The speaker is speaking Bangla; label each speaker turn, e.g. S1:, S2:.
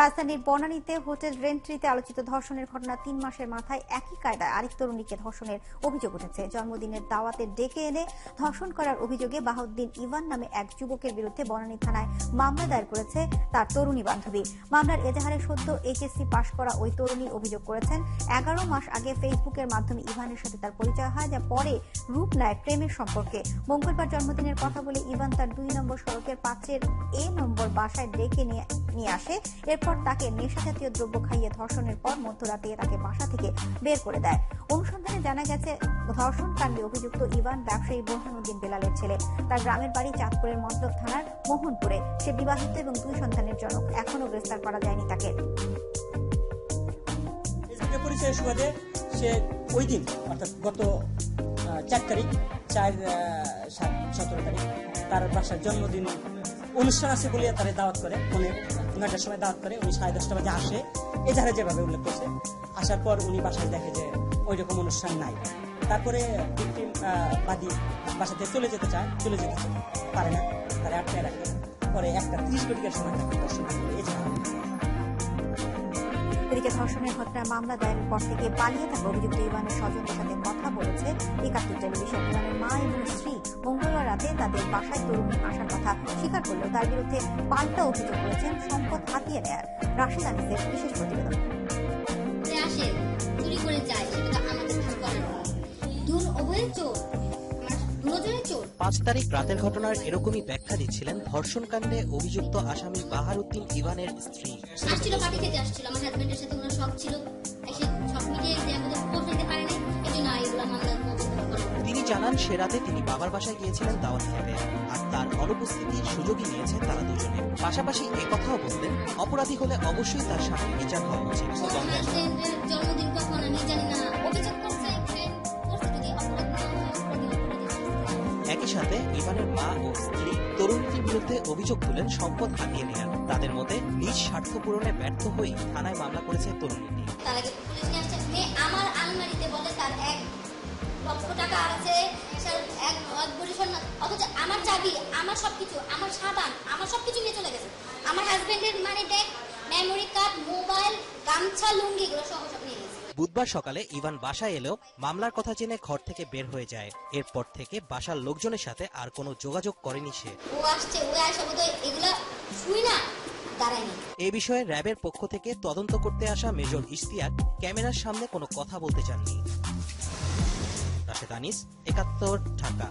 S1: রাজধানীর বনানীতে হোটেল রেন্ট্রিতে আলোচিত ধর্ষণের ঘটনা 3 মাসের মাথায় একই কায়দায় আরেক তরুণীকে ধর্ষণের অভিযোগ উঠেছে। জন্মদিনের দাওয়াতে ডেকে এনে ধর্ষণ করার অভিযোগে বাহাউদ্দিন ইভান নামে এক যুবকের বিরুদ্ধে বনানী থানায় মামলা দায়ের করেছে তার তরুণী বান্ধবী। মামলার এজাহারে সদ্য এইচএসসি পাশ করা ওই তরুণী অভিযোগ করেছেন, 11 মাস আগে ফেসবুকের মাধ্যমে ইভানের সাথে তার পরিচয় হয়, যা পরে রূপ নেয় প্রেমের সম্পর্কে। মঙ্গলবার জন্মদিনের কথা বলে ইভান তার 2 নম্বর সড়কের 5 A নম্বর বাসায় ডেকে নিয়ে আসে। এরপর তাকে নেশাজাতীয় দ্রব্য খাইয়ে ধর্ষণের পর মধ্যরাতে তাকে বাসা থেকে বের করে দেয়। অনুসন্ধানে জানা গেছে, ধর্ষণ কাণ্ডে অভিযুক্ত ইভান ব্যবসায়ী বোরহানুদ্দিন বেলালের ছেলে। তার গ্রামের বাড়ি চাঁদপুরের মতলব থানার মোহনপুরে। সে বিবাহিত এবং 2 সন্তানের জনক। এখনো গ্রেফতার করা যায়নি তাকে।
S2: পরিচয় সুবাদে সে ওই দিন অর্থাৎ গত 4 তারিখ 4/7/17 তারিখ তার বাসার জন্মদিন অনুষ্ঠান আছে বলে তারা দাওয়াত করে, 9টার সময় দাওয়াত করে। উনি 10:30 বাজে আসে, এজাহারে যেভাবে উল্লেখ করছে। আসার পর উনি বাসায় দেখে যে ওই রকম অনুষ্ঠান নাই। তারপরে বাদী বাসা থেকে চলে যেতে পারে না, তারা আটকায় রাখে। পরে 1:30 সময় দর্শন করে এজাহার।
S1: এদিকে ধর্ষণের ঘটনায় মামলা দায়েরের পর থেকে পালিয়ে থাকা অভিযুক্ত ইভানের স্বজনদের সাথে কথা বলেছে 71 টেলিভিশন। ইভানের মা এবং স্ত্রী মঙ্গলবার রাতে তাদের বাসায় তরুণী আসার কথা স্বীকার করলেও তার বিরুদ্ধে পাল্টা অভিযোগ করেছেন সম্পদ হাতিয়ে নেয়ার। রাশিদ আনিসের বিশেষ প্রতিবেদন।
S3: চুরি করে যায়, সেটা আমাদের কিছু করার নয়। দুন উভয় চোর,
S4: 5 তারিখ রাতের ঘটনার এরকমই ব্যাখ্যা দিচ্ছিলেন ধর্ষণকাণ্ডে অভিযুক্ত আসামি বাহারউদ্দিন ইভানের স্ত্রী।
S3: আসছিল পার্টি খেতে আসছিল, আমার হাজবেন্ডের সাথে ওনার শখ ছিল, এসে সব মিলিয়ে যে আমাদের পোস্ট নিতে পারে নাই, এজন্য এগুলো মামলা
S4: তিনি জানান সে রাতে তিনি বাবার বাসায় গিয়েছিলেন দাওয়াত খেতে, আর তার অনুপস্থিতির সুযোগই নিয়েছেন তারা দুজনে। পাশাপাশি একথাও বলতেন, অপরাধী হলে অবশ্যই তার সামনে বিচার হওয়া উচিত।
S3: জন্মদিন কখন আমি জানি না, অভিযোগ করছে
S4: একই সাথে ইভানের মা ও স্ত্রী তরুণীটির বিরুদ্ধে অভিযোগ তুলেন সম্পদ হাতিয়ে নেয়ার। তাদের মতে নিজ স্বার্থ পূরণে ব্যর্থ হয়ে থানায় মামলা করেছে তরুণীটি।
S3: আমার আলমারিতে বলে তার 1 লক্ষ টাকা আছে, অথচ আমার চাবি, আমার সবকিছু, আমার সাবান, আমার সবকিছু নিয়ে চলে গেছে। আমার হাজবেন্ডের money bag, memory card, mobile, গামছা, লুঙ্গি এগুলো সব নিয়ে গেছে।
S4: বুধবার সকালে ইভান বাসায় এলেও মামলার কথা জেনে ঘর থেকে বের হয়ে যায়। এরপর থেকে বাসার লোকজনের সাথে আর কোনো যোগাযোগ করেনি সে।
S3: ও আসছে, ও আসে বোধহয় এগুলা শুই না দাঁড়ায়নি।
S4: এই বিষয়ে র্যাবের পক্ষ থেকে তদন্ত করতে আসা মেজর ইশতিয়াক ক্যামেরার সামনে কোনো কথা বলতে চাননি। রাশেদ আনিস, 71 ঢাকা।